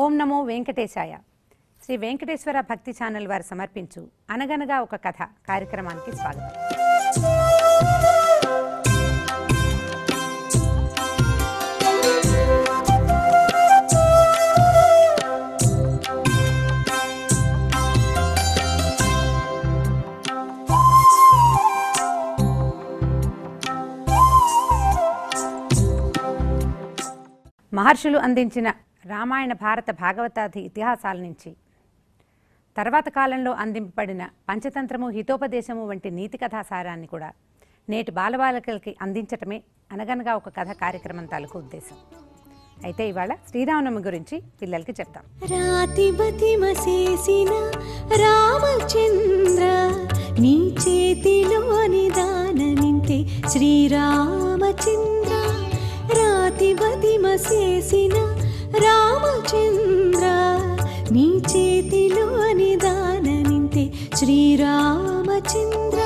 ఓం నమో వెంకటేశాయ. శ్రీ వెంకటేశ్వర భక్తి ఛానల్ వారు సమర్పించు అనగనగా ఒక కథ కార్యక్రమానికి స్వాగతం. మహర్షులు అందించిన రామాయణ భారత భాగవతాది ఇతిహాసాల నుంచి తర్వాత కాలంలో అందింపబడిన పంచతంత్రము హితోపదేశము వంటి నీతి కథాసారాన్ని కూడా నేటి బాలబాలికలకి అందించటమే అనగనగా ఒక కథ కార్యక్రమం తాలూకు ఉద్దేశం. అయితే ఇవాళ శ్రీరామనవమి గురించి పిల్లలకి చెప్తాం. రాతిబతిమసేసిన రామచంద్ర నీ చేతిలో నిదానమింతే శ్రీరామచంద్ర. రాతిబతిమసేసిన రామచంద్ర నీ చేతిలో నిదానమింతే శ్రీరామచంద్ర.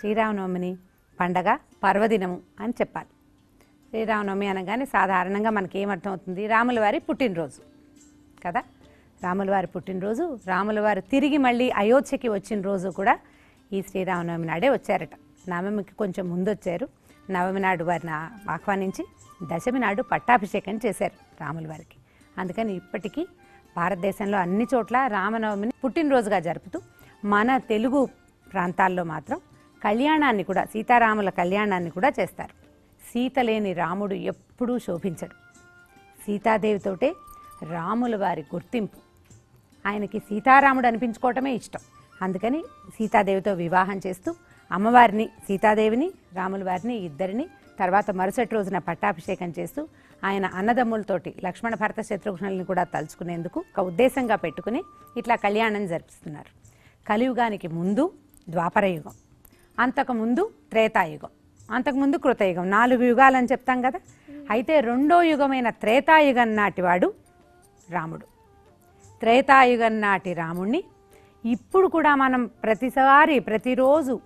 శ్రీరామనవమిని పండగ పర్వదినము అని చెప్పాలి. శ్రీరామనవమి అనగానే సాధారణంగా మనకి ఏమర్థమవుతుంది? రాముల వారి పుట్టినరోజు కదా. రాముల వారి పుట్టినరోజు, రాముల వారు తిరిగి మళ్ళీ అయోధ్యకి వచ్చిన రోజు కూడా ఈ శ్రీరామనవమి నాడే వచ్చారట. నవమికి కొంచెం ముందు వచ్చారు. నవమి నాడు వారిని ఆహ్వానించి దశమి నాడు పట్టాభిషేకం చేశారు రాముల వారికి. అందుకని ఇప్పటికీ భారతదేశంలో అన్ని చోట్ల రామనవమిని పుట్టినరోజుగా జరుపుతూ మన తెలుగు ప్రాంతాల్లో మాత్రం కళ్యాణాన్ని కూడా, సీతారాముల కళ్యాణాన్ని కూడా చేస్తారు. సీత లేని రాముడు ఎప్పుడూ శోభించడు. సీతాదేవితోటే రాముల వారి గుర్తింపు. ఆయనకి సీతారాముడు అనిపించుకోవటమే ఇష్టం. అందుకని సీతాదేవితో వివాహం చేస్తూ అమ్మవారిని, సీతాదేవిని, రాముల వారిని ఇద్దరిని తర్వాత మరుసటి రోజున పట్టాభిషేకం చేస్తూ ఆయన అన్నదమ్ములతోటి లక్ష్మణ భరత శత్రుఘ్నుల్ని కూడా తలుచుకునేందుకు ఒక ఉద్దేశంగా పెట్టుకుని ఇట్లా కళ్యాణం జరిపిస్తున్నారు. కలియుగానికి ముందు ద్వాపరయుగం, అంతకుముందు త్రేతాయుగం, అంతకుముందు కృతయుగం, 4 యుగాలని చెప్తాం కదా. అయితే రెండో యుగమైన త్రేతాయుగం నాటివాడు రాముడు. త్రేతాయుగం నాటి రాముణ్ణి ఇప్పుడు కూడా మనం ప్రతిసారి, ప్రతిరోజు,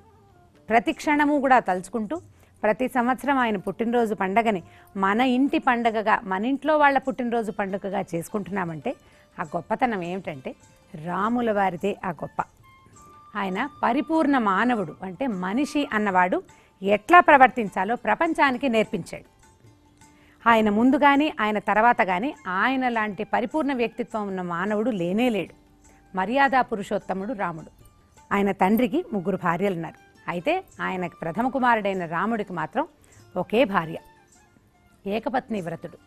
ప్రతి క్షణము కూడా తలుచుకుంటూ ప్రతి సంవత్సరం ఆయన పుట్టినరోజు పండగని మన ఇంటి పండగగా, మన ఇంట్లో వాళ్ళ పుట్టినరోజు పండుగగా చేసుకుంటున్నామంటే ఆ గొప్పతనం ఏమిటంటే రాముల వారిదే ఆ గొప్ప. ఆయన పరిపూర్ణ మానవుడు, అంటే మనిషి అన్నవాడు ఎట్లా ప్రవర్తించాలో ప్రపంచానికి నేర్పించాడు. ఆయన ముందు కానీ ఆయన తర్వాత కానీ ఆయన లాంటి పరిపూర్ణ వ్యక్తిత్వం ఉన్న మానవుడు లేనేలేడు. మర్యాదా పురుషోత్తముడు రాముడు. ఆయన తండ్రికి 3 భార్యలు ఉన్నారు. అయితే ఆయనకు ప్రథమ కుమారుడైన రాముడికి మాత్రం ఒకే భార్య, ఏకపత్ని వ్రతుడు.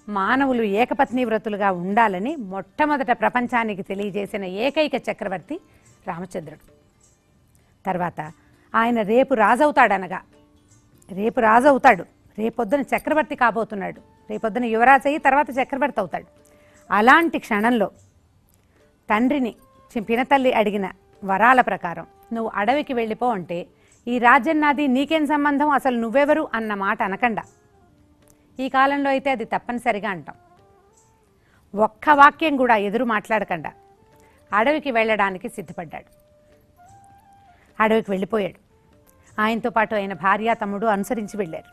మానవులు ఏకపత్ని వ్రతులుగా ఉండాలని మొట్టమొదట ప్రపంచానికి తెలియజేసిన ఏకైక చక్రవర్తి రామచంద్రుడు. తర్వాత ఆయన రేపు రాజవుతాడనగా, రేపు రాజవుతాడు, రేపొద్దున చక్రవర్తి కాబోతున్నాడు, రేపొద్దున యువరాజు అయ్యి తర్వాత చక్రవర్తి అవుతాడు. అలాంటి క్షణంలో తండ్రిని పినతల్లి అడిగిన వరాల ప్రకారం నువ్వు అడవికి వెళ్ళిపో అంటే, ఈ రాజ్యం నాది, నీకేం సంబంధం, అసలు నువ్వెవరు అన్న మాట అనకుండా, ఈ కాలంలో అయితే అది తప్పనిసరిగా అంటాం, ఒక్క వాక్యం కూడా ఎదురు మాట్లాడకుండా అడవికి వెళ్ళడానికి సిద్ధపడ్డాడు. అడవికి వెళ్ళిపోయాడు. ఆయనతో పాటు ఆయన భార్య, తమ్ముడు అనుసరించి వెళ్ళారు.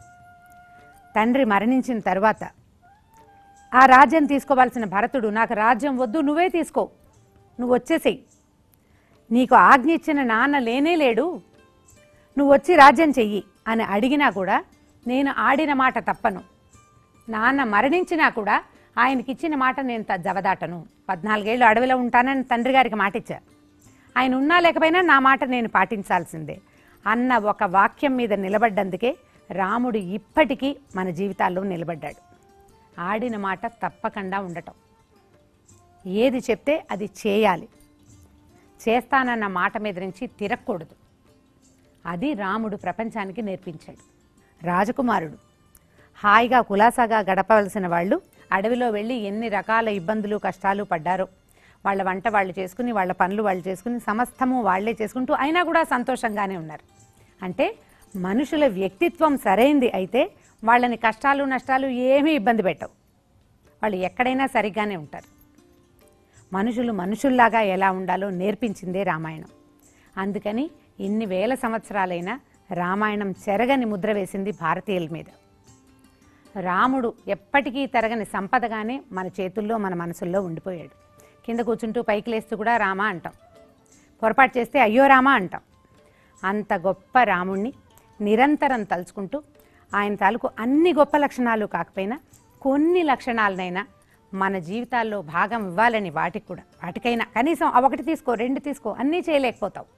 తండ్రి మరణించిన తర్వాత ఆ రాజ్యం తీసుకోవాల్సిన భరతుడు, నాకు రాజ్యం వద్దు, నువ్వే తీసుకో, నువ్వు వచ్చేసేయి, నీకు ఆజ్ఞ ఇచ్చిన నాన్న లేనే లేడు, నువ్వు వచ్చి రాజ్యం చెయ్యి అని అడిగినా కూడా నేను ఆడిన మాట తప్పను, నాన్న మరణించినా కూడా ఆయనకిచ్చిన మాట నేను జవదాటను, 14 ఏళ్ళు అడవిలో ఉంటానని తండ్రి గారికి మాట ఇచ్చా, ఆయన ఉన్నా లేకపోయినా నా మాట నేను పాటించాల్సిందే అన్న ఒక వాక్యం మీద నిలబడ్డందుకే రాముడు ఇప్పటికీ మన జీవితాల్లో నిలబడ్డాడు. ఆడిన మాట తప్పకుండా ఉండటం, ఏది చెప్తే అది చేయాలి, చేస్తానన్న మాట మీద నుంచి తిరగకూడదు. అది రాముడు ప్రపంచానికి నేర్పించాడు. రాజకుమారుడు హాయిగా కులాసాగా గడపవలసిన వాళ్ళు అడవిలో వెళ్ళి ఎన్ని రకాల ఇబ్బందులు కష్టాలు పడ్డారో, వాళ్ళ వంట వాళ్ళు చేసుకుని, వాళ్ళ పనులు వాళ్ళు చేసుకుని, సమస్తము వాళ్ళే చేసుకుంటూ అయినా కూడా సంతోషంగానే ఉన్నారు. అంటే మనుషుల వ్యక్తిత్వం సరైంది అయితే వాళ్ళని కష్టాలు నష్టాలు ఏమీ ఇబ్బంది పెట్టవు. వాళ్ళు ఎక్కడైనా సరిగ్గానే ఉంటారు. మనుషులు మనుషుల్లాగా ఎలా ఉండాలో నేర్పించిందే రామాయణం. అందుకని ఇన్ని వేల సంవత్సరాలైనా రామాయణం చెరగని ముద్ర వేసింది భారతీయుల మీద. రాముడు ఎప్పటికీ తరగని సంపదగానే మన చేతుల్లో మన మనసుల్లో ఉండిపోయాడు. కింద కూర్చుంటూ పైకి లేస్తూ కూడా రామ అంటాం, పొరపాటు చేస్తే అయ్యో రామ అంటాం. అంత గొప్ప రాముణ్ణి నిరంతరం తలుచుకుంటూ ఆయన తాలూకు అన్ని గొప్ప లక్షణాలు కాకపోయినా కొన్ని లక్షణాలనైనా మన జీవితాల్లో భాగం ఇవ్వాలని వాటికైనా కనీసం ఒకటి తీసుకో, రెండు తీసుకో, అన్నీ చేయలేకపోతావు.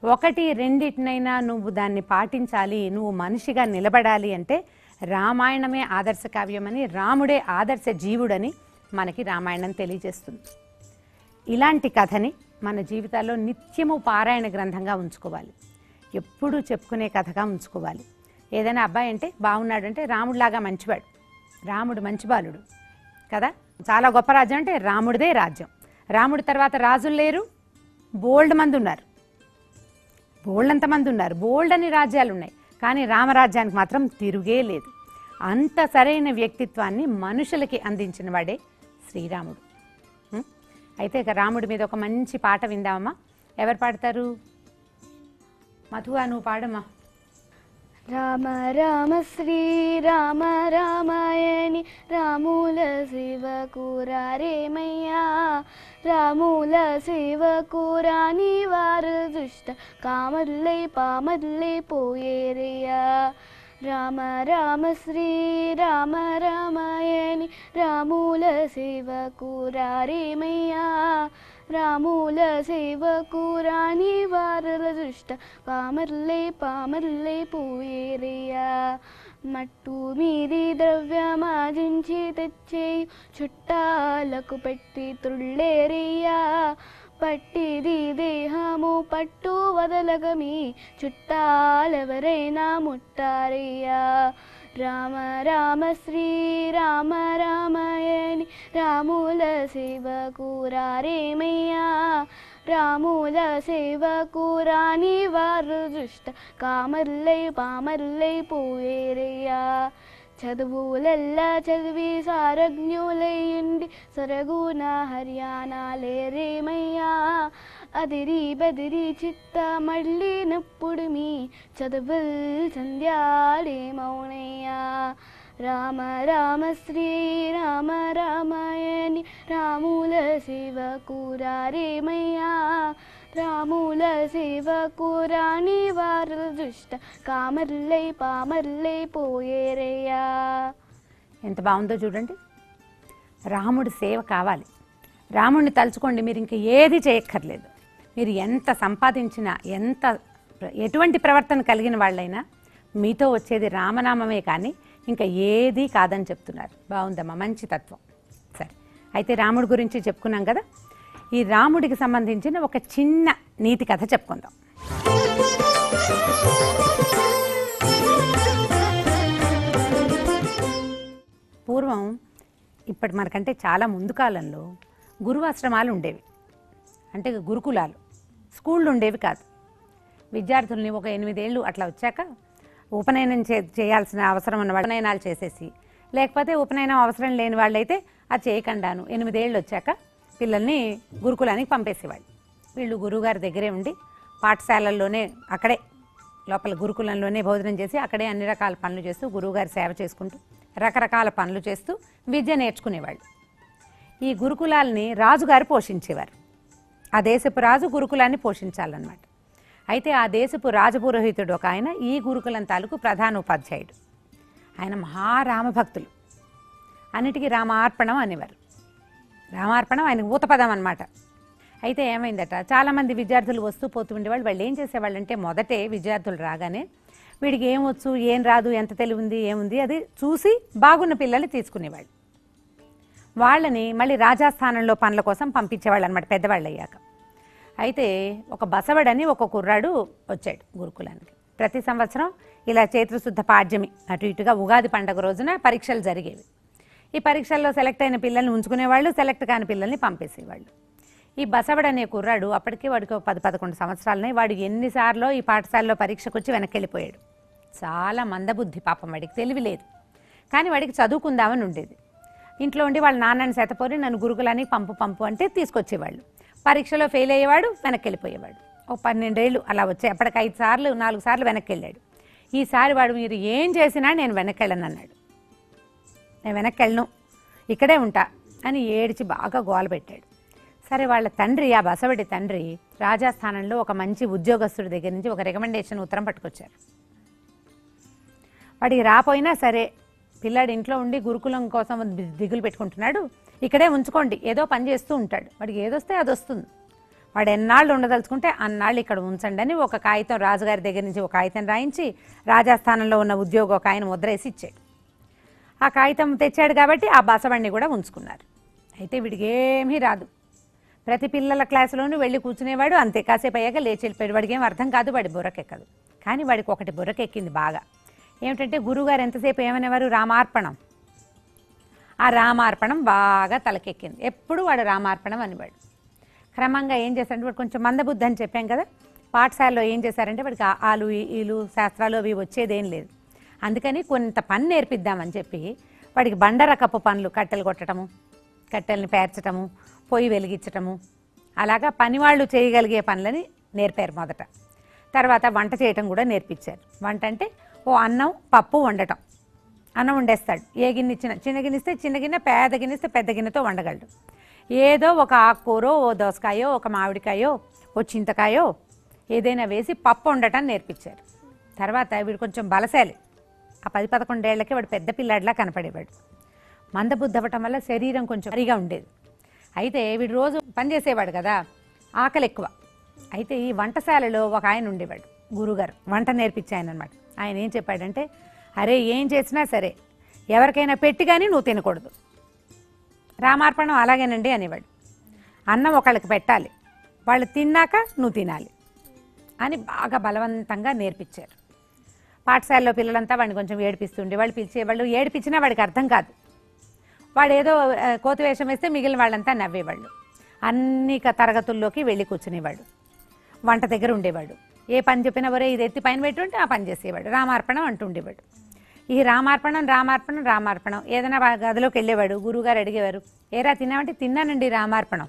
ఒకటి రెండిటినైనా నువ్వు దాన్ని పాటించాలి, నువ్వు మనిషిగా నిలబడాలి అంటే రామాయణమే ఆదర్శ కావ్యమని, రాముడే ఆదర్శ జీవుడని మనకి రామాయణం తెలియజేస్తుంది. ఇలాంటి కథని మన జీవితాల్లో నిత్యము పారాయణ గ్రంథంగా ఉంచుకోవాలి, ఎప్పుడూ చెప్పుకునే కథగా ఉంచుకోవాలి. ఏదైనా అబ్బాయి అంటే బాగున్నాడంటే రాముడిలాగా మంచివాడు, రాముడు మంచి బాలుడు కదా. చాలా గొప్ప రాజ్యం అంటే రాముడిదే రాజ్యం. రాముడి తర్వాత రాజులు లేరు, బోల్డ్ మంది ఉన్నారు, బోల్డంతమంది ఉన్నారు, బోల్డ్ అని రాజ్యాలు ఉన్నాయి. కానీ రామరాజ్యానికి మాత్రం తిరుగే లేదు. అంత సరైన వ్యక్తిత్వాన్ని మనుషులకి అందించిన వాడే శ్రీరాముడు. అయితే ఇక రాముడి మీద ఒక మంచి పాట విందామమ్మా. ఎవరు పాడతారు? మధువా, నువ్వు పాడమ్మా. రామ రామ శ్రీరామ రామాయణి రాముల శివకురారేమయ్యా, రాముల శివకురాని వారు దుష్ట కామర్లై పామర్లై పోయేరయ్యా. రామ రామ శ్రీరామ రామాయణి రాముల శివకురారేమయ్యా, రాముల శివకురాని వారుల దుష్ట పామర్లై పామర్లై పోయేరయ్యా. మట్టు మీది ద్రవ్యమాజించి తెచ్చేయు చుట్టాలకు పెట్టి త్రుళ్ళేరయ్యా. పట్టిది దేహము పట్టు వదలగమి చుట్టాలెవరైనా ముట్టారయ్యా. రామ రామ శ్రీరామ రామాయణి రాముల శివకురారేమయ్యా, రాముల శివకురాని వారు దుష్ట కామర్లై పామర్లై పోయేరయ్యా. చదువులెల్లా చదివి సారజ్ఞులయ్యుండి సరగుణ హర్యానాలేరేమయ్యా. అదిరి బదిరి చిత్త మళ్ళీనప్పుడు మీ చదువుల్ సంధ్యాలేమౌనయ్యా. రామ రామ శ్రీరామ రామాయణి రాముల శివకురారేమయ్యా, రాముల శివకురాని వారు దుష్ట కామర్లై పామర్లై పోయేరయ్యా. ఎంత బాగుందో చూడండి. రాముడి సేవ కావాలి, రాముడిని తలుచుకోండి, మీరు ఇంక ఏది చేయక్కర్లేదు. మీరు ఎంత సంపాదించినా, ఎటువంటి ప్రవర్తన కలిగిన వాళ్ళైనా మీతో వచ్చేది రామనామమే కానీ ఇంకా ఏదీ కాదని చెప్తున్నారు. బాగుందమ్మా, మంచి తత్వం. సరే, అయితే రాముడి గురించి చెప్పుకున్నాం కదా, ఈ రాముడికి సంబంధించిన ఒక చిన్న నీతి కథ చెప్పుకుందాం. పూర్వం ఇప్పటి మనకంటే చాలా ముందు కాలంలో గురువాశ్రమాలు ఉండేవి, అంటే గురుకులాలు, స్కూళ్ళు ఉండేవి కాదు. విద్యార్థుల్ని ఒక 8 ఏళ్ళు అట్లా వచ్చాక ఉపనయనం చేయాల్సిన అవసరం ఉన్న ఉపనయనాలు చేసేసి, లేకపోతే ఉపనయనం అవసరం లేని వాళ్ళైతే అది చేయకుండాను 8 ఏళ్ళు వచ్చాక పిల్లల్ని గురుకులానికి పంపేసేవాళ్ళు. వీళ్ళు గురువుగారి దగ్గరే ఉండి పాఠశాలల్లోనే అక్కడే లోపల గురుకులంలోనే భోజనం చేసి అక్కడే అన్ని రకాల పనులు చేస్తూ గురువుగారి సేవ చేసుకుంటూ రకరకాల పనులు చేస్తూ విద్య నేర్చుకునేవాళ్ళు. ఈ గురుకులాల్ని రాజుగారు పోషించేవారు. ఆ దేశపు రాజు గురుకులాన్ని పోషించాలన్నమాట. అయితే ఆ దేశపు రాజపురోహితుడు ఒక ఆయన ఈ గురుకులం తాలూకు ప్రధాన ఉపాధ్యాయుడు. ఆయన మహారామభక్తులు, అన్నిటికీ రామార్పణం అనేవారు. రామార్పణం ఆయనకు ఊతపదం అన్నమాట. అయితే ఏమైందట, చాలామంది విద్యార్థులు వస్తూ పోతూ ఉండేవాళ్ళు. వాళ్ళు ఏం చేసేవాళ్ళంటే మొదటే విద్యార్థులు రాగానే వీడికి ఏం వచ్చు, ఏం రాదు, ఎంత తెలివి ఉంది, ఏముంది అది చూసి బాగున్న పిల్లల్ని తీసుకునేవాళ్ళు. వాళ్ళని మళ్ళీ రాజాస్థానంలో పనుల కోసం పంపించేవాళ్ళు అనమాట పెద్దవాళ్ళు అయ్యాక. అయితే ఒక బసవడని ఒక కుర్రాడు వచ్చాడు గురుకులానికి. ప్రతి సంవత్సరం ఇలా చైత్రశుద్ధ పాడ్యమి అటు ఇటుగా ఉగాది పండుగ రోజున పరీక్షలు జరిగేవి. ఈ పరీక్షల్లో సెలెక్ట్ అయిన పిల్లల్ని ఉంచుకునేవాళ్ళు, సెలెక్ట్ కాని పిల్లల్ని పంపేసేవాళ్ళు. ఈ బసవడు అనే కుర్రాడు అప్పటికే వాడికి 10-11 సంవత్సరాలనే. వాడు ఎన్నిసార్లు ఈ పాఠశాలలో పరీక్షకు వచ్చి వెనక్కి వెళ్ళిపోయాడు. చాలా మందబుద్ధి పాపం, వాడికి తెలివి లేదు. కానీ వాడికి చదువుకుందామని ఉండేది. ఇంట్లో ఉండి వాళ్ళ నాన్నని శాతపోరి నన్ను గురుకులని పంపు అంటే తీసుకొచ్చేవాళ్ళు. పరీక్షలో ఫెయిల్ అయ్యేవాడు, వెనక్కి వెళ్ళిపోయేవాడు. ఓ 12 ఏళ్ళు అలా వచ్చాయి. అప్పటికి 4 సార్లు వెనక్కి వెళ్ళాడు. ఈసారి వాడు మీరు ఏం చేసినా నేను వెనక్కి వెళ్ళను అన్నాడు. నేను వెనక్కి వెళ్ళను, ఇక్కడే ఉంటా అని ఏడిచి బాగా గోల పెట్టాడు. సరే వాళ్ళ తండ్రి, ఆ బసవడి తండ్రి రాజస్థానంలో ఒక మంచి ఉద్యోగస్తుడి దగ్గర నుంచి ఒక రికమెండేషన్ ఉత్తరం పట్టుకొచ్చారు. వాడికి రాపోయినా సరే పిల్లాడు ఇంట్లో ఉండి గురుకులం కోసం దిగులు పెట్టుకుంటున్నాడు, ఇక్కడే ఉంచుకోండి, ఏదో పని చేస్తూ ఉంటాడు, వాడికి ఏదొస్తే అది వస్తుంది, వాడు ఎన్నాళ్ళు ఉండదలుచుకుంటే అన్నాళ్ళు ఇక్కడ ఉంచండి అని ఒక కాగితం రాజుగారి దగ్గర నుంచి ఒక కాగితం రాయించి రాజస్థానంలో ఉన్న ఉద్యోగం ఒక ఆయన ముద్రేసి ఇచ్చాడు. ఆ కాగితం తెచ్చాడు కాబట్టి ఆ బసవడిని కూడా ఉంచుకున్నారు. అయితే వీడికి ఏమీ రాదు. ప్రతి పిల్లల క్లాసులోనూ వెళ్ళి కూర్చునేవాడు, అంతే. కాసేపు అయ్యాక లేచి వెళ్ళిపోయాడు. వాడికి ఏం అర్థం కాదు, వాడి బుర్రకెక్కదు. కానీ వాడికి ఒకటి బుర్రకెక్కింది బాగా. ఏమిటంటే గురువుగారు ఎంతసేపు ఏమనేవారు, రామార్పణం. ఆ రామార్పణం బాగా తలకెక్కింది. ఎప్పుడు వాడు రామార్పణం అనేవాడు. క్రమంగా ఏం చేశారంటే వాడు కొంచెం మందబుద్ధి అని చెప్పాం కదా, పాఠశాలలో ఏం చేశారంటే వాడికి ఆలు ఈలు శాస్త్రాలు అవి వచ్చేదేం లేదు. అందుకని కొంత పని నేర్పిద్దామని చెప్పి వాడికి బండరకపు పనులు, కట్టెలు కొట్టడము, కట్టెల్ని పేర్చటము, పొయ్యి వెలిగించటము, అలాగా పనివాళ్ళు చేయగలిగే పనులని నేర్పారు మొదట. తర్వాత వంట చేయటం కూడా నేర్పించారు. వంట అంటే ఓ అన్నం పప్పు వండటం. అన్నం వండేస్తాడు. ఏ గిన్నె ఇచ్చిన, చిన్న గిన్నె ఇస్తే చిన్న గిన్నె, పెద్ద గిన్నె ఇస్తే పెద్ద గిన్నెతో వండగలడు. ఏదో ఒక ఆకుకూరో, ఓ దోసకాయో, ఒక మామిడికాయో, ఓ చింతకాయో ఏదైనా వేసి పప్పు వండటం నేర్పించారు. తర్వాత వీడు కొంచెం బలశాలి. ఆ 10-11 ఏళ్లకే వాడు పెద్ద పిల్లాడిలా కనపడేవాడు. మందబుద్ధి అవ్వటం వల్ల శరీరం కొంచెం సరిగా ఉండేది. అయితే వీడు రోజు పనిచేసేవాడు కదా, ఆకలి ఎక్కువ. అయితే ఈ వంటశాలలో ఒక ఆయన ఉండేవాడు, గురుగారు, వంట నేర్పించే ఆయన అనమాట. ఆయన ఏం చెప్పాడంటే, అరే ఏం చేసినా సరే ఎవరికైనా పెట్టి కానీ నువ్వు తినకూడదు. రామార్పణం అలాగేనండి అనేవాడు. అన్నం ఒకళ్ళకి పెట్టాలి, వాళ్ళు తిన్నాక నువ్వు తినాలి అని బాగా బలవంతంగా నేర్పించారు. పాఠశాలలో పిల్లలంతా వాడిని కొంచెం ఏడిపిస్తుండే, వాళ్ళు పిలిచేవాళ్ళు. ఏడిపించినా వాడికి అర్థం కాదు. వాడు ఏదో కోతి వేషం వేస్తే మిగిలిన వాళ్ళంతా నవ్వేవాళ్ళు. అన్ని తరగతుల్లోకి వెళ్ళి కూర్చునేవాడు. వంట దగ్గర ఉండేవాడు. ఏ పని చెప్పినా వరే ఇది ఎత్తి పైన పెట్టుంటే ఆ పని చేసేవాడు. రామార్పణం అంటుండేవాడు. ఈ రామార్పణం ఏదైనా గదిలోకి వెళ్ళేవాడు. గురువుగారు అడిగేవారు, ఏరా తిన్నామంటే తిన్నానండి రామార్పణం.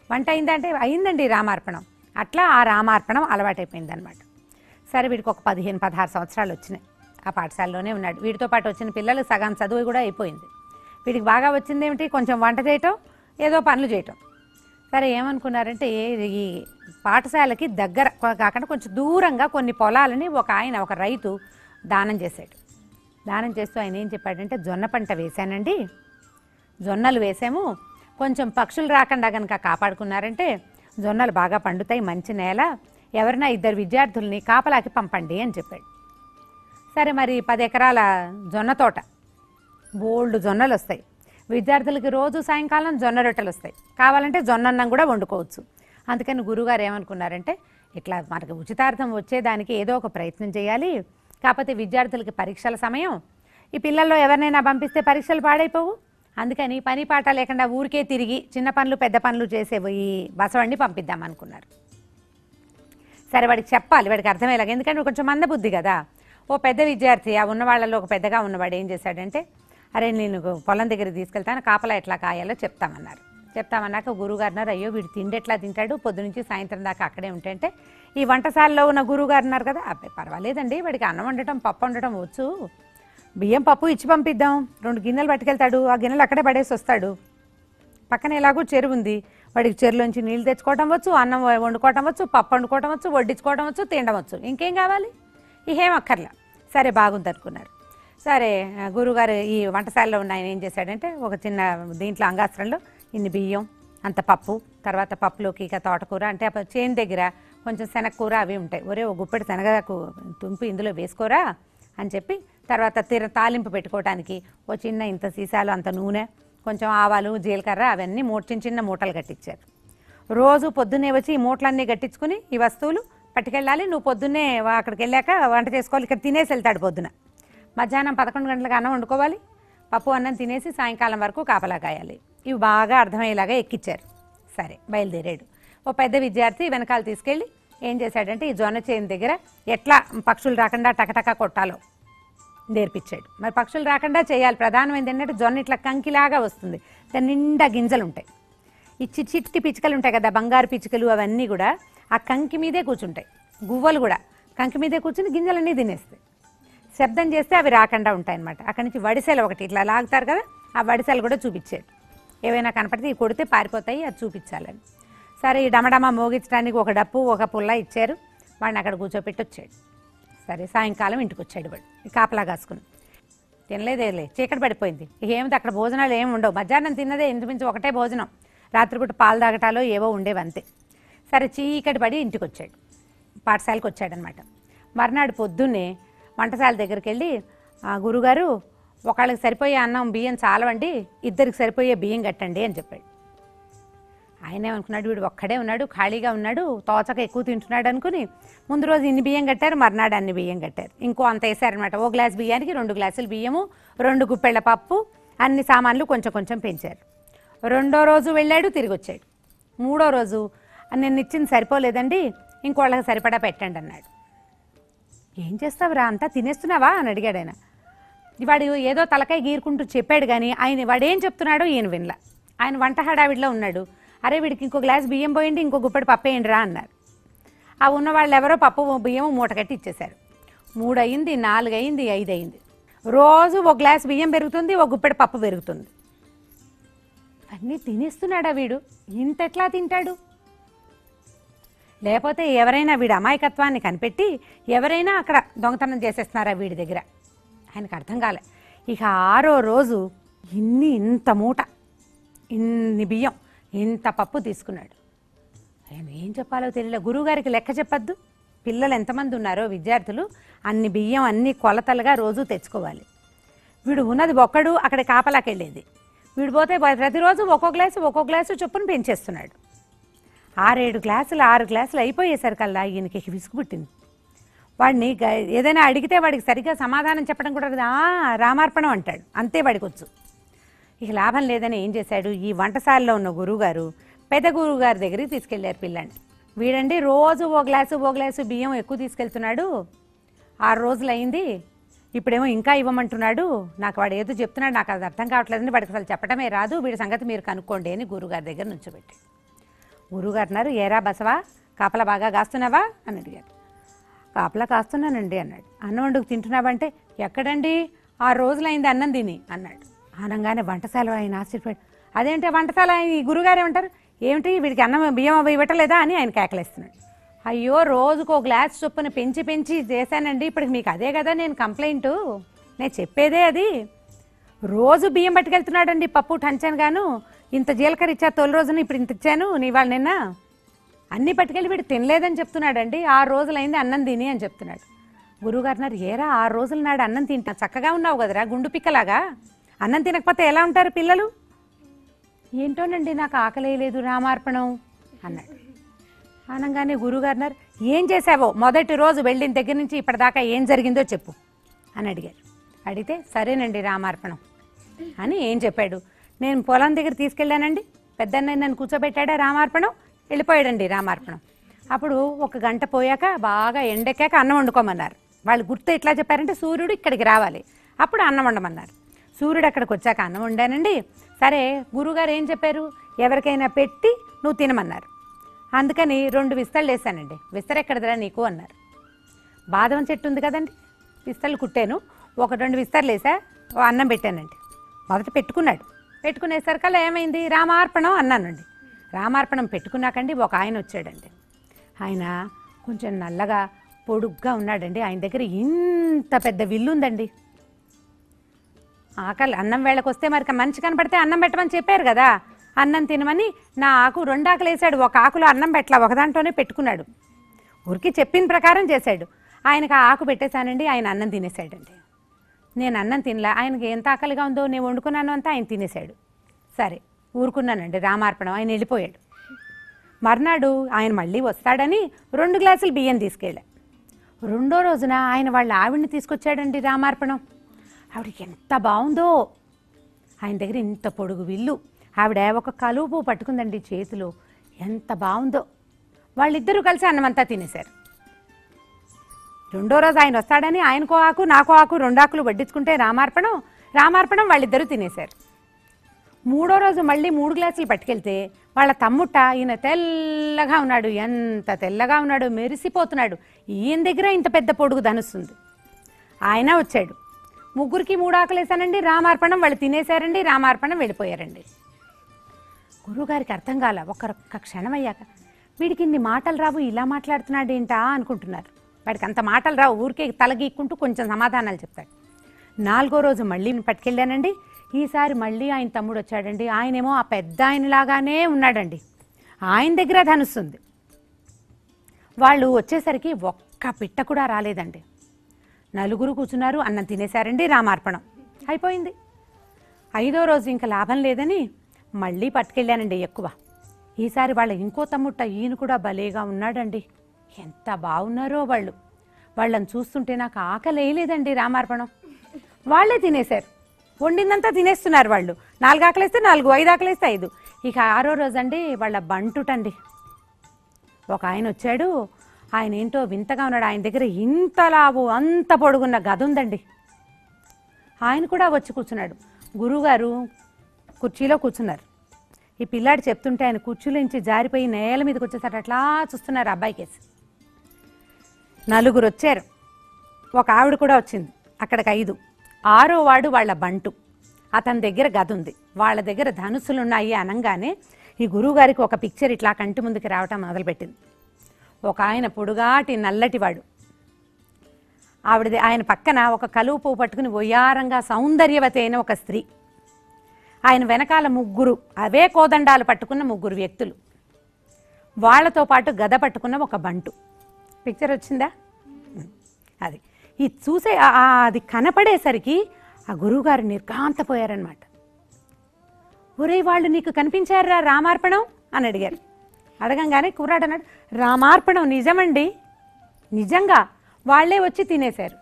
వంట అయిందా అంటే అయిందండి రామార్పణం. అట్లా ఆ రామార్పణం అలవాటైపోయింది అనమాట. సరే వీడికి ఒక 15-16 సంవత్సరాలు వచ్చినాయి. ఆ పాఠశాలలోనే ఉన్నాడు. వీడితో పాటు వచ్చిన పిల్లలు సగం చదువు కూడా అయిపోయింది. వీడికి బాగా వచ్చింది ఏమిటి, కొంచెం వంట చేయటం, ఏదో పనులు చేయటం. సరే ఏమనుకున్నారంటే ఈ పాఠశాలకి దగ్గర కాకుండా కొంచెం దూరంగా కొన్ని పొలాలని ఒక రైతు దానం చేశాడు. దానం చేస్తూ ఆయన ఏం చెప్పాడంటే, జొన్న పంట వేశానండి, జొన్నలు వేసాము, కొంచెం పక్షులు రాకుండా కనుక కాపాడుకున్నారంటే జొన్నలు బాగా పండుతాయి, మంచి నేల, ఎవరైనా 2 విద్యార్థుల్ని కాపలాకి పంపండి అని చెప్పాడు. సరే మరి 10 ఎకరాల జొన్న తోట, బోల్డ్ జొన్నలు వస్తాయి. విద్యార్థులకి రోజు సాయంకాలం జొన్న రొట్టెలు వస్తాయి, కావాలంటే జొన్నన్నం కూడా వండుకోవచ్చు. అందుకని గురువుగారు ఏమనుకున్నారంటే, ఇట్లా మనకి ఉచితార్థం వచ్చేదానికి ఏదో ఒక ప్రయత్నం చేయాలి. కాకపోతే విద్యార్థులకి పరీక్షల సమయం, ఈ పిల్లల్లో ఎవరినైనా పంపిస్తే పరీక్షలు పాడైపోవు. అందుకని పని పాట లేకుండా ఊరికే తిరిగి చిన్న పనులు పెద్ద పనులు చేసే ఈ బసవాడిని పంపిద్దాం అనుకున్నారు. సరే వాడికి చెప్పాలి, వాడికి అర్థమయ్యేలాగా, ఎందుకంటే కొంచెం మందబుద్ధి కదా. ఓ పెద్ద విద్యార్థి, ఆ ఉన్న వాళ్ళలో ఒక పెద్దగా ఉన్నవాడు ఏం చేశాడంటే, అరే నేను పొలం దగ్గర తీసుకెళ్తాను, కాపలా ఎట్లా కాయాలో చెప్తామన్నారు. చెప్తామన్నాక గురువుగారు అన్నారు, అయ్యో వీడు తిండి ఎట్లా తింటాడు, పొద్దునుంచి సాయంత్రం దాకా అక్కడే ఉంటే. ఈ వంటశాలలో ఉన్న గురువుగారు అన్నారు కదా, అబ్బాయి పర్వాలేదండి, వాడికి అన్నం వండటం పప్పు వండటం వచ్చు, బియ్యం పప్పు ఇచ్చి పంపిద్దాం, 2 గిన్నెలు పట్టుకెళ్తాడు, ఆ గిన్నెలు అక్కడే పడేసి వస్తాడు, పక్కన ఎలాగో చెరువు ఉంది, వాడికి చెరువులోంచి నీళ్ళు తెచ్చుకోవటం వచ్చు, అన్నం వండుకోవటం వచ్చు, పప్పు వండుకోవటం వచ్చు, వడ్డించుకోవటం వచ్చు, తినడం వచ్చు, ఇంకేం కావాలి, ఇహేం అక్కర్లా. సరే బాగుంది అనుకున్నారు. సరే గురువుగారు ఈ వంటశాలలో ఉన్న ఆయన ఏం చేశాడంటే, ఒక చిన్న దీంట్లో అంగాస్త్రంలో ఇన్ని బియ్యం, అంత పప్పు, తర్వాత పప్పులోకి ఇక తోటకూర, అంటే చేను దగ్గర కొంచెం శనగకూర అవి ఉంటాయి, ఒరే ఓ గుప్పెడు శనగకు తుంపి ఇందులో వేసుకోరా అని చెప్పి, తర్వాత తాలింపు పెట్టుకోవడానికి ఓ చిన్న ఇంత సీసాలు అంత నూనె, కొంచెం ఆవాలు జీలకర్ర అవన్నీ చిన్న మూటలు కట్టించారు. రోజు పొద్దున్నే వచ్చి ఈ మూటలన్నీ కట్టించుకుని ఈ వస్తువులు పట్టుకెళ్ళాలి. నువ్వు పొద్దున్నే అక్కడికి వెళ్ళాక వంట చేసుకోవాలి, ఇక్కడ తినేసి వెళ్తాడు పొద్దున. మధ్యాహ్నం 11 గంటలకు అన్నం వండుకోవాలి, పప్పు అన్నం తినేసి సాయంకాలం వరకు కాపలా కాయాలి. ఇవి బాగా అర్థమయ్యేలాగా ఎక్కిచ్చారు. సరే బయలుదేరాడు. ఓ పెద్ద విద్యార్థి వెనకాల తీసుకెళ్ళి ఏం చేశాడంటే ఈ జొన్న చేను దగ్గర ఎట్లా పక్షులు రాకుండా టకటక కొట్టాలో నేర్పించాడు. మరి పక్షులు రాకుండా చేయాలి, ప్రధానమైనది ఏంటంటే జొన్న ఇట్లా కంకిలాగా వస్తుంది, దాని నిండా గింజలు ఉంటాయి. ఈ చిట్టి పిచ్చుకలు ఉంటాయి కదా, బంగారు పిచ్చుకలు, అవన్నీ కూడా ఆ కంకి మీదే కూర్చుంటాయి. గువ్వలు కూడా కంకి మీదే కూర్చుని గింజలన్నీ తినేస్తాయి. శబ్దం చేస్తే అవి రాకుండా ఉంటాయన్నమాట. అక్కడి నుంచి వడిసెలు ఒకటి ఇట్లా లాగుతారు కదా, ఆ వడిసెలు కూడా చూపించాడు. ఏవైనా కనపడితే ఇవి కొడితే పారిపోతాయి, అది చూపించాలని. సరే ఈ డమడమ మోగించడానికి ఒక డప్పు ఒక పుల్ల ఇచ్చారు. వాడిని అక్కడ కూర్చోపెట్టి వచ్చాడు. సరే సాయంకాలం ఇంటికి వచ్చాడు వాడు కాపలా కాసుకుని. తినలేదేలే, చీకటి పడిపోయింది. ఏమిటి అక్కడ భోజనాలు ఏమి ఉండవు, మధ్యాహ్నం తిన్నదే ఇంచుమించు ఒకటే భోజనం, రాత్రిపూట పాలు తాగటాలో ఏవో ఉండేవి అంతే. సరే చీకటి పడి ఇంటికి వచ్చాడు, పాఠశాలకు వచ్చాడనమాట. మర్నాడు పొద్దున్నే వంటశాల దగ్గరికి వెళ్ళి, గురుగారు ఒకళ్ళకి సరిపోయే అన్నం బియ్యం చాలవండి, ఇద్దరికి సరిపోయే బియ్యం కట్టండి అని చెప్పాడు. ఆయన ఏమనుకున్నాడు, వీడు ఒక్కడే ఉన్నాడు, ఖాళీగా ఉన్నాడు, తోచక ఎక్కువ తింటున్నాడు అనుకుని ముందు రోజు ఇన్ని బియ్యం కట్టారు, మర్నాడు అన్ని బియ్యం కట్టారు. ఇంకో అంత వేసారనమాట. ఓ గ్లాస్ బియ్యానికి 2 గ్లాసులు బియ్యము, 2 గుప్పెళ్ళ పప్పు, అన్ని సామాన్లు కొంచెం కొంచెం పెంచారు. రెండో రోజు వెళ్ళాడు, తిరిగి వచ్చాడు. మూడో రోజు నేను ఇచ్చింది సరిపోలేదండి, ఇంకోళ్ళకి సరిపడా పెట్టండి అన్నాడు. ఏం చేస్తావురా, అంతా తినేస్తున్నావా అని అడిగాడు ఆయన. వాడు ఏదో తలకాయ గీరుకుంటూ చెప్పాడు కానీ వాడేం చెప్తున్నాడో ఈయన వినలా. ఆయన వంట హడావిడిలో ఉన్నాడు. అరే వీడికి ఇంకో గ్లాస్ బియ్యం పోయండి, ఇంకో గుప్పెడు పప్పు వేయండి రా అన్నారు. ఆ ఉన్న వాళ్ళు ఎవరో పప్పు బియ్యం మూట కట్టి ఇచ్చేశారు. 3 అయింది, 4 అయింది, 5 అయింది. రోజు ఒక గ్లాస్ బియ్యం పెరుగుతుంది, ఒక గుప్పెడు పప్పు పెరుగుతుంది. అన్నీ తినేస్తున్నాడా వీడు, ఇంత ఎట్లా తింటాడు? లేకపోతే ఎవరైనా వీడి అమాయకత్వాన్ని కనిపెట్టి ఎవరైనా అక్కడ దొంగతనం చేసేస్తున్నారా వీడి దగ్గర? ఆయనకు అర్థం కాలే. ఇక 6వ రోజు ఇంత మూట, ఇన్ని బియ్యం, ఇంత పప్పు తీసుకున్నాడు. ఆయన ఏం చెప్పాలో తెలియలే. గురువుగారికి లెక్క చెప్పద్దు, పిల్లలు ఎంతమంది ఉన్నారో విద్యార్థులు అన్ని బియ్యం అన్ని కొలతలుగా రోజు తెచ్చుకోవాలి. వీడు ఉన్నది ఒక్కడు అక్కడ కాపలాకి వెళ్ళేది. వీడు పోతే ప్రతిరోజు ఒక్కో గ్లాసు చొప్పున పెంచేస్తున్నాడు. 6 గ్లాసులు అయిపోయేసరికల్లా ఈయనకి విసుగు పుట్టింది. వాడిని ఏదైనా అడిగితే వాడికి సరిగ్గా సమాధానం చెప్పడం కూడా రామార్పణం అంటాడు, అంతే వాడికి వచ్చు. ఇక లాభం లేదని ఏం చేశాడు, ఈ వంటశాలలో ఉన్న గురువుగారు పెద్ద గురువుగారి దగ్గరికి తీసుకెళ్లారు పిల్లాన్ని. వీడండి రోజు ఓ గ్లాసు బియ్యం ఎక్కువ తీసుకెళ్తున్నాడు, 6 రోజులు అయింది, ఇప్పుడేమో ఇంకా ఇవ్వమంటున్నాడు, నాకు వాడు ఏదో చెప్తున్నాడు, నాకు అది అర్థం కావట్లేదని వాడికి అసలు చెప్పడమే రాదు, వీడి సంగతి మీరు కనుక్కోండి అని గురువుగారి దగ్గర నుంచోబెట్టి. గురువుగారు అన్నారు, ఏరా బసవా, కాపలా బాగా కాస్తున్నావా అని అడిగారు. కాపలా కాస్తున్నానండి అన్నాడు. అన్నం వండుకు తింటున్నావంటే ఎక్కడండి, 6 రోజులైంది అన్నం తిని అన్నాడు. అనగానే వంటశాల ఆయన ఆశ్చర్యపోయాడు. అదేంటి వంటశాల ఆయన, ఈ గురుగారు ఏమంటారు, ఏమిటి వీడికి అన్నం బియ్యం అవి ఇవ్వటలేదా అని ఆయన కేకలేస్తున్నాడు. అయ్యో రోజుకో గ్లాస్ చొప్పున పెంచి చేశానండి, ఇప్పటికి మీకు అదే కదా నేను కంప్లైంటు, నేను చెప్పేదే అది. రోజు బియ్యం పట్టుకెళ్తున్నాడండి, పప్పు టంచాను గాను, ఇంత జీలకర్ర ఇచ్చా తొలి రోజున, ఇప్పుడు ఇంత ఇచ్చాను ఇవాళ నిన్న, అన్నీ పట్టుకెళ్ళి వీడు తినలేదని చెప్తున్నాడండి, 6 రోజులైంది అన్నం తిని అని చెప్తున్నాడు. గురువుగారు అన్నారు, ఏరా 6 రోజుల నాడు అన్నం తింటా చక్కగా ఉన్నావు కదరా గుండు పిక్కలాగా, అన్నం తినకపోతే ఎలా ఉంటారు పిల్లలు? ఏంటోనండి నాకు ఆకలేయలేదు రామార్పణం అన్నాడు. అనగానే గురువుగారు అన్నారు, ఏం చేసావో మొదటి రోజు వెళ్ళిన దగ్గర నుంచి ఇప్పటిదాకా ఏం జరిగిందో చెప్పు అని అడిగారు. అడిగితే సరేనండి రామార్పణం అని ఏం చెప్పాడు. నేను పొలం దగ్గర తీసుకెళ్ళానండి, పెద్దన్నయ్య నన్ను కూర్చోబెట్టాడా రామార్పణం, వెళ్ళిపోయాడండి రామార్పణం. అప్పుడు 1 గంట పోయాక బాగా ఎండెక్కాక అన్నం వండుకోమన్నారు. వాళ్ళు గుర్తు ఎట్లా చెప్పారంటే సూర్యుడు ఇక్కడికి రావాలి, అప్పుడు అన్నం వండమన్నారు. సూర్యుడు అక్కడికి వచ్చాక అన్నం వండానండి. సరే గురువుగారు ఏం చెప్పారు, ఎవరికైనా పెట్టి నువ్వు తినమన్నారు. అందుకని 2 విస్తళ్ళు వేసానండి. విస్తర ఎక్కడదరా నీకు అన్నారు. బాదం చెట్టు ఉంది కదండి, విస్తళ్ళు కుట్టాను, 1-2 విస్తర్లు వేసా, అన్నం పెట్టానండి. మొదట పెట్టుకున్నాడు. పెట్టుకునేసరికల్లా ఏమైంది, రామార్పణం అన్నానండి. రామార్పణం పెట్టుకున్నాకండి ఒక ఆయన వచ్చాడండి. ఆయన కొంచెం నల్లగా పొడుగ్గా ఉన్నాడండి. ఆయన దగ్గర ఇంత పెద్ద విల్లు ఉందండి. ఆకలి అన్నం వేళకు వస్తే మరి మనిషి కనపడితే అన్నం పెట్టమని చెప్పారు కదా, అన్నం తినమని నా ఆకు 2 ఆకులు వేసాడు. ఒక ఆకులో అన్నం పెట్టలా, ఒకదాంట్లోనే పెట్టుకున్నాడు. ఊరికి చెప్పిన ప్రకారం చేశాడు. ఆయనకు ఆ ఆకు పెట్టేశానండి, ఆయన అన్నం తినేశాడండి. నేను అన్నం తినలే, ఆయనకి ఎంత ఆకలిగా ఉందో నేను వండుకున్నాను అంతా ఆయన తినేశాడు. సరే ఊరుకున్నానండి రామార్పణం, ఆయన వెళ్ళిపోయాడు. మర్నాడు ఆయన మళ్ళీ వస్తాడని 2 గ్లాసులు బియ్యం తీసుకెళ్ళా. 2వ రోజున ఆయన వాళ్ళ ఆవిడ్ని తీసుకొచ్చాడండి రామార్పణం. ఆవిడకి ఎంత బాగుందో, ఆయన దగ్గర ఇంత పొడుగు విల్లు, ఆవిడ ఒక కలువ పువ్వు పట్టుకుందండి చేతిలో. ఎంత బాగుందో. వాళ్ళిద్దరూ కలిసి అన్నమంతా తినేశారు. రెండో రోజు ఆయన వస్తాడని ఆయనకో ఆకు నాకో ఆకు 2 ఆకులు వడ్డించుకుంటే రామార్పణం వాళ్ళిద్దరూ తినేశారు. మూడో రోజు మళ్ళీ 3 గ్లాసులు పట్టుకెళ్తే వాళ్ళ తమ్ముట ఈయన తెల్లగా ఉన్నాడు. ఎంత తెల్లగా ఉన్నాడు, మెరిసిపోతున్నాడు. ఈయన దగ్గర ఇంత పెద్ద పొడుగు ధనుస్తుంది. ఆయన వచ్చాడు. ముగ్గురికి 3 ఆకులు వేసానండి, రామార్పణం వాళ్ళు తినేశారండి, రామార్పణం వెళ్ళిపోయారండి. గురువుగారికి అర్థం కాల. ఒక్క క్షణం అయ్యాక వీడికి ఇన్ని మాటలు రావు, ఇలా మాట్లాడుతున్నాడు ఏంటా అనుకుంటున్నారు. వాడికి అంత మాటలు రావు, ఊరికే తలగీక్కుంటూ కొంచెం సమాధానాలు చెప్తాడు. 4వ రోజు మళ్ళీ పట్టుకెళ్ళానండి. ఈసారి మళ్ళీ ఆయన తమ్ముడు వచ్చాడండి. ఆయనేమో ఆ పెద్ద ఆయనలాగానే ఉన్నాడండి. ఆయన దగ్గర ధనుస్తుంది. వాళ్ళు వచ్చేసరికి ఒక్క పిట్ట కూడా రాలేదండి. 4 కూర్చున్నారు, అన్నం తినేశారండి, రామార్పణం అయిపోయింది. 5వ రోజు ఇంకా లాభం లేదని మళ్ళీ పట్టుకెళ్ళానండి ఎక్కువ. ఈసారి వాళ్ళ ఇంకో తమ్ముట్ట ఈయన కూడా భలేగా ఉన్నాడండి. ఎంత బాగున్నారో వాళ్ళు. వాళ్ళని చూస్తుంటే నాకు ఆకలి వేయలేదండి. రామార్పణం వాళ్ళే తినేశారు. వండిందంతా తినేస్తున్నారు వాళ్ళు. 4 ఆకలేస్తే 4, 5 ఆకలేస్తే 5. ఇక 6వ రోజు అండి వాళ్ళ బంటుటండి. ఒక ఆయన వచ్చాడు. ఆయన ఏంటో వింతగా ఉన్నాడు. ఆయన దగ్గర ఇంత లావు అంత పొడుగున్న గద ఉందండి. ఆయన కూడా వచ్చి కూర్చున్నాడు. గురువుగారు కుర్చీలో కూర్చున్నారు. ఈ పిల్లాడు చెప్తుంటే ఆయన కుర్చీలోంచి జారిపోయి నేల మీదకి వచ్చేసరికి అట్లా చూస్తున్నారు అబ్బాయికేసి. 4 వచ్చారు. ఒక ఆవిడ కూడా వచ్చింది. అక్కడికి 5. 6వ వాడు వాళ్ళ బంటు. అతని దగ్గర గద ఉంది. వాళ్ళ దగ్గర ధనుసులున్నాయి అనగానే ఈ గురువుగారికి ఒక పిక్చర్ ఇట్లా కంటి ముందుకి రావటం మొదలుపెట్టింది. ఒక ఆయన పొడుగాటి నల్లటివాడు. ఆయన పక్కన ఒక కలువ పువ్వు పట్టుకుని ఒయ్యారంగా సౌందర్యవతి అయిన ఒక స్త్రీ. ఆయన వెనకాల 3 అవే కోదండాలు పట్టుకున్న 3 వ్యక్తులు. వాళ్లతో పాటు గద పట్టుకున్న ఒక బంటు. పిక్చర్ వచ్చిందా? అది ఇది చూసే అది కనపడేసరికి ఆ గురువుగారు నిర్ఘాంతపోయారనమాట. ఒరే వాళ్ళు నీకు కనిపించారా రామార్పణం అని అడిగారు. అడగంగానే కుర్రాడు అన్నాడు, రామార్పణం నిజమండి, నిజంగా వాళ్లే వచ్చి తినేశారు.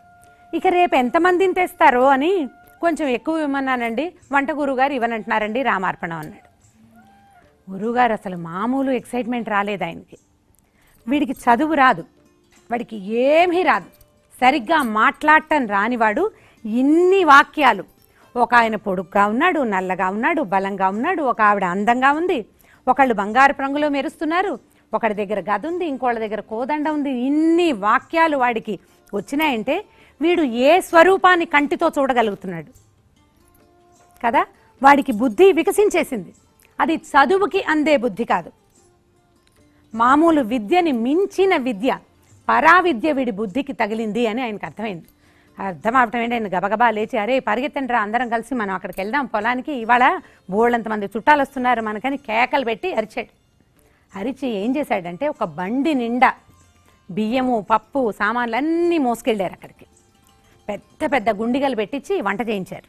ఇక రేపు ఎంతమందిని తెస్తారో అని కొంచెం ఎక్కువ ఇవ్వమన్నానండి, వంట గురువుగారు ఇవ్వనంటున్నారండి రామార్పణం అన్నాడు. గురువుగారు అసలు మామూలు ఎక్సైట్మెంట్ రాలేదు ఆయనకి. వీడికి చదువు రాదు, వాడికి ఏమీ రాదు, సరిగ్గా మాట్లాడటం రానివాడు. ఇన్ని వాక్యాలు. ఒక ఆయన పొడుగ్గా ఉన్నాడు, నల్లగా ఉన్నాడు, బలంగా ఉన్నాడు, ఒక ఆవిడ అందంగా ఉంది, ఒకళ్ళు బంగారు రంగులో మెరుస్తున్నారు, ఒకడి దగ్గర గద ఉంది, ఇంకోళ్ళ దగ్గర కోదండ ఉంది. ఇన్ని వాక్యాలు వాడికి వచ్చినాయంటే వీడు ఏ స్వరూపాన్ని కంటితో చూడగలుగుతున్నాడు కదా. వాడికి బుద్ధి వికసించేసింది. అది చదువుకి అందే బుద్ధి కాదు, మామూలు విద్యని మించిన విద్య, పరావిద్య వీడి బుద్ధికి తగిలింది అని ఆయనకు అర్థమైంది. అర్థం అవటం ఏంటి, ఆయన గబగబా లేచి అరే పరిగెత్తండి రా అందరం కలిసి మనం అక్కడికి వెళ్దాం పొలానికి, ఇవాళ బోళ్ళంతమంది చుట్టాలు వస్తున్నారు మనకని కేకలు పెట్టి అరిచాడు. అరిచి ఏం చేశాడంటే ఒక బండి నిండా బియ్యము పప్పు సామాన్లు అన్నీ మోసుకెళ్ళారు అక్కడికి. పెద్ద పెద్ద గుండిగలు పెట్టించి వంట చేయించారు.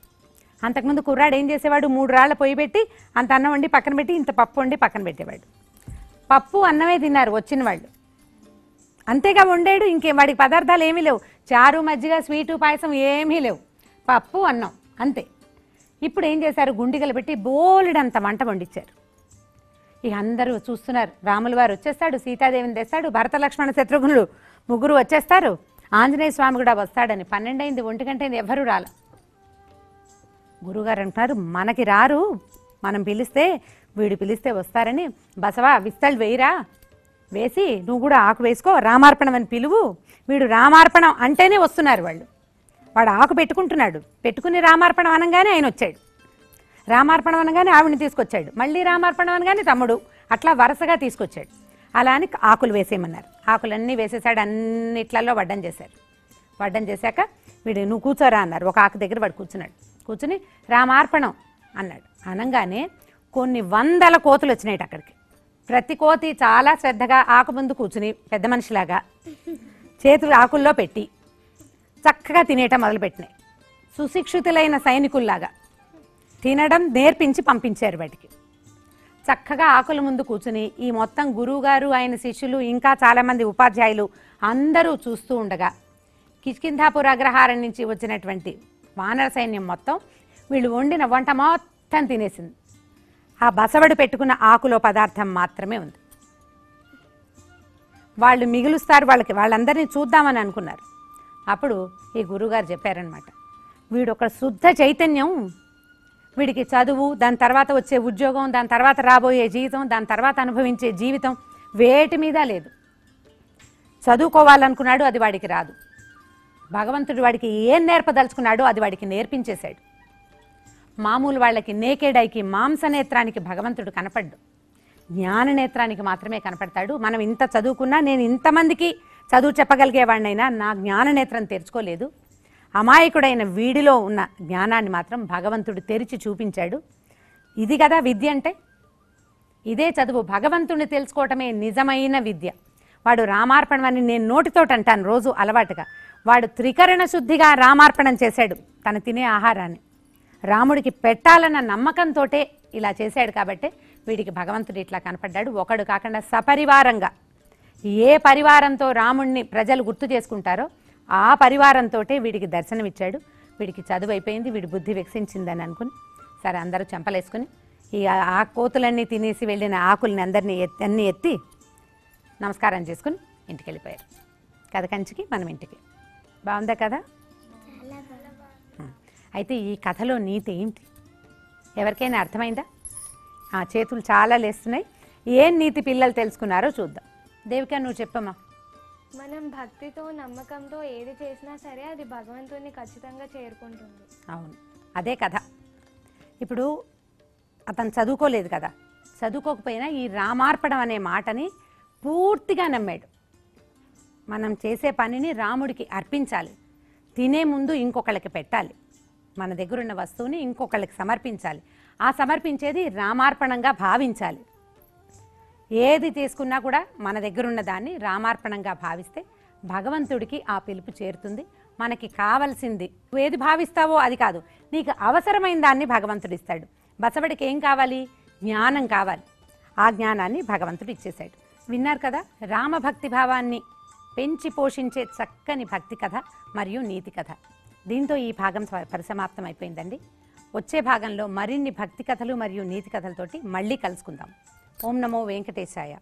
అంతకుముందు కుర్రాడు ఏం చేసేవాడు, 3 రాళ్ల పొయ్యి పెట్టి అంత అన్నం వండి పక్కన పెట్టి ఇంత పప్పు వండి పక్కన పెట్టేవాడు. పప్పు అన్నమే తిన్నారు వచ్చిన వాళ్ళు, అంతేగా వండాడు. ఇంకేం వాడికి పదార్థాలు ఏమీ లేవు, చారు మజ్జిగ స్వీటు పాయసం ఏమీ లేవు, పప్పు అన్నం అంతే. ఇప్పుడు ఏం చేశారు, గుండిగలు పెట్టి బోలెడంత వంట వండించారు. ఇక అందరూ చూస్తున్నారు. రాముల వారు వచ్చేస్తాడు, సీతాదేవిని తెస్తాడు, భరత లక్ష్మణ శత్రుఘ్నులు 3 వచ్చేస్తారు, ఆంజనేయ స్వామి కూడా వస్తాడని. 12 అయింది, 1 గంట అయింది, ఎవ్వరూ రాల. గురువుగారు అంటున్నారు మనకి రారు, మనం పిలిస్తే వీడు పిలిస్తే వస్తారని. బసవా విస్తళ్ళు వేయిరా, వేసి నువ్వు కూడా ఆకు వేసుకో, రామార్పణం అని పిలువు. వీడు రామార్పణం అంటేనే వస్తున్నారు వాళ్ళు. వాడు ఆకు పెట్టుకుంటున్నాడు, పెట్టుకుని రామార్పణం అనగానే ఆయన వచ్చాడు, రామార్పణం అనగానే ఆవిడని తీసుకొచ్చాడు, మళ్ళీ రామార్పణం అనగానే తమ్ముడు, అట్లా వరుసగా తీసుకొచ్చాడు. అలా అని ఆకులు వేసేయమన్నారు. ఆకులన్నీ వేసేసాడు, అన్నిట్లలో వడ్డం చేశారు. వడ్డం చేశాక వీడు నువ్వు కూర్చోరా అన్నారు. ఒక ఆకు దగ్గర వాడు కూర్చున్నాడు. కూర్చుని రామార్పణం అన్నాడు. అనగానే కొన్ని 100 కోతులు వచ్చినాయి అక్కడికి. ప్రతి కోతి చాలా శ్రద్ధగా ఆకు ముందు కూర్చుని పెద్ద మనిషిలాగా చేతులు ఆకుల్లో పెట్టి చక్కగా తినేయటం మొదలుపెట్టినాయి. సుశిక్షితులైన సైనికుల్లాగా తినడం నేర్పించి పంపించారు వాటికి. చక్కగా ఆకుల ముందు కూర్చుని ఈ మొత్తం గురువుగారు ఆయన శిష్యులు ఇంకా చాలామంది ఉపాధ్యాయులు అందరూ చూస్తూ ఉండగా కిష్కింధాపుర అగ్రహారం నుంచి వచ్చినటువంటి వానర సైన్యం మొత్తం వీళ్ళు వండిన వంట మొత్తం తినేసింది. ఆ బసవడు పెట్టుకున్న ఆకులో పదార్థం మాత్రమే ఉంది. వాళ్ళు మిగులుస్తారు, వాళ్ళందరినీ చూద్దామని అనుకున్నారు. అప్పుడు ఈ గురువుగారు చెప్పారనమాట, వీడు ఒక శుద్ధ చైతన్యం, వీడికి చదువు, దాని తర్వాత వచ్చే ఉద్యోగం, దాని తర్వాత రాబోయే జీవితం, దాని తర్వాత అనుభవించే జీవితం వేటి మీద లేదు. చదువుకోవాలనుకున్నాడు, అది వాడికి రాదు. భగవంతుడు వాడికి ఏం నేర్పదలుచుకున్నాడో అది వాడికి నేర్పించేశాడు. మామూలు వాళ్ళకి నేకేడైకి మాంసనేత్రానికి భగవంతుడు కనపడ్డు, జ్ఞాననేత్రానికి మాత్రమే కనపడతాడు. మనం ఇంత చదువుకున్నా, నేను ఇంతమందికి చదువు చెప్పగలిగేవాడినైనా నా జ్ఞాననేత్రం తెరుచుకోలేదు. అమాయకుడైన వీడిలో ఉన్న జ్ఞానాన్ని మాత్రం భగవంతుడు తెరిచి చూపించాడు. ఇది కదా విద్య అంటే, ఇదే చదువు. భగవంతుడిని తెలుసుకోవటమే నిజమైన విద్య. వాడు రామార్పణం అని నేను నోటితోటి అంటాను రోజు అలవాటుగా. వాడు త్రికరణ శుద్ధిగా రామార్పణం చేశాడు తను తినే ఆహారాన్ని. రాముడికి పెట్టాలన్న నమ్మకంతో ఇలా చేశాడు కాబట్టి వీడికి భగవంతుడు ఇట్లా కనపడ్డాడు. ఒకడు కాకుండా సపరివారంగా, ఏ పరివారంతో రాముడిని ప్రజలు గుర్తు చేసుకుంటారో ఆ పరివారంతో వీడికి దర్శనమిచ్చాడు. వీడికి చదువు అయిపోయింది, వీడి బుద్ధి వికసించిందని అనుకుని సరే అందరూ చెంపలేసుకుని ఈ ఆ కోతులన్నీ తినేసి వెళ్ళిన ఆకుల్ని అన్నీ ఎత్తి నమస్కారం చేసుకుని ఇంటికి వెళ్ళిపోయారు. కథ కంచికి మనం ఇంటికి. బాగుందా కదా? అయితే ఈ కథలో నీతి ఏంటి ఎవరికైనా అర్థమైందా? చేతులు చాలా లేస్తున్నాయి. ఏం నీతి పిల్లలు తెలుసుకున్నారో చూద్దాం. దేవిక నువ్వు చెప్పమ్మా. మనం భక్తితో నమ్మకంతో ఏది చేసినా సరే అది భగవంతుడిని ఖచ్చితంగా చేరుకుంటుంది. అవును, అదే కథ. ఇప్పుడు అతను చదువుకోలేదు కదా, చదువుకోకపోయినా ఈ రామార్పణం అనే మాటని పూర్తిగా నమ్మాడు. మనం చేసే పనిని రాముడికి అర్పించాలి, తినే ముందు ఇంకొకళ్ళకి పెట్టాలి, మన దగ్గర ఉన్న వస్తువుని ఇంకొకళ్ళకి సమర్పించాలి, ఆ సమర్పించేది రామార్పణంగా భావించాలి. ఏది తీసుకున్నా కూడా మన దగ్గరున్న దాన్ని రామార్పణంగా భావిస్తే భగవంతుడికి ఆ పిలుపు చేరుతుంది. మనకి కావలసింది ఏది భావిస్తావో అది కాదు, నీకు అవసరమైన దాన్ని భగవంతుడు ఇస్తాడు. బసవడికి ఏం కావాలి? జ్ఞానం కావాలి. ఆ జ్ఞానాన్ని భగవంతుడు ఇచ్చేశాడు. విన్నారు కదా, రామభక్తి భావాన్ని పెంచి పోషించే చక్కని భక్తి కథ మరియు నీతి కథ. దీంతో ఈ భాగం పరిసమాప్తం అయిపోయిందండి. వచ్చే భాగంలో మరిన్ని భక్తి కథలు మరియు నీతి కథలతోటి మళ్ళీ కలుసుకుందాం. ఓం నమో వెంకటేశాయ.